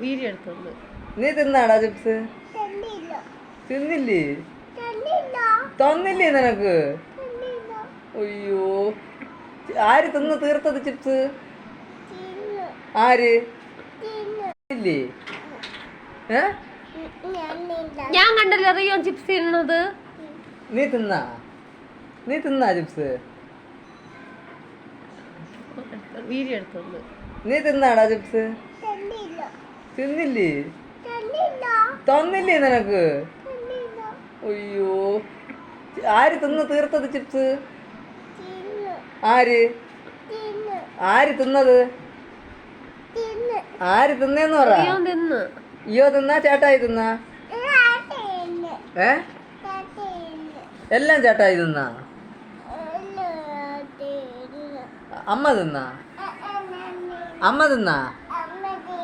Video എടുത്തോണ്ട്. നീ തിന്നാടാ chips? തിന്നില്ലേ? തന്നില്ലേ നിനക്ക്? അയ്യോ, ആര് തിന്ന് തീർത്തത് ചിപ്സ്? ആര് ഇല്ലേ? ഞാൻ കണ്ടല്ലോ റിയോ ചിപ്സ് തിന്നത്. നീ തിന്നാ ചിപ്സ്? വീഡിയോ എടുത്തോണ്ട്. നീ തിന്നാടാ ചിപ്സ്? തിന്നില്ലേ? തന്നില്ലേ നിനക്ക്? അയ്യോ, ആര് തിന്ന് തീർത്തത് ചിപ്സ്? ആര് തിന്നത്? ആര് തിന്നേന്ന് പറ. അയ്യോ തിന്നാ ചേട്ടായി തിന്നാ? എല്ലാം ചേട്ടായി തിന്നാ? അമ്മ തിന്നാ?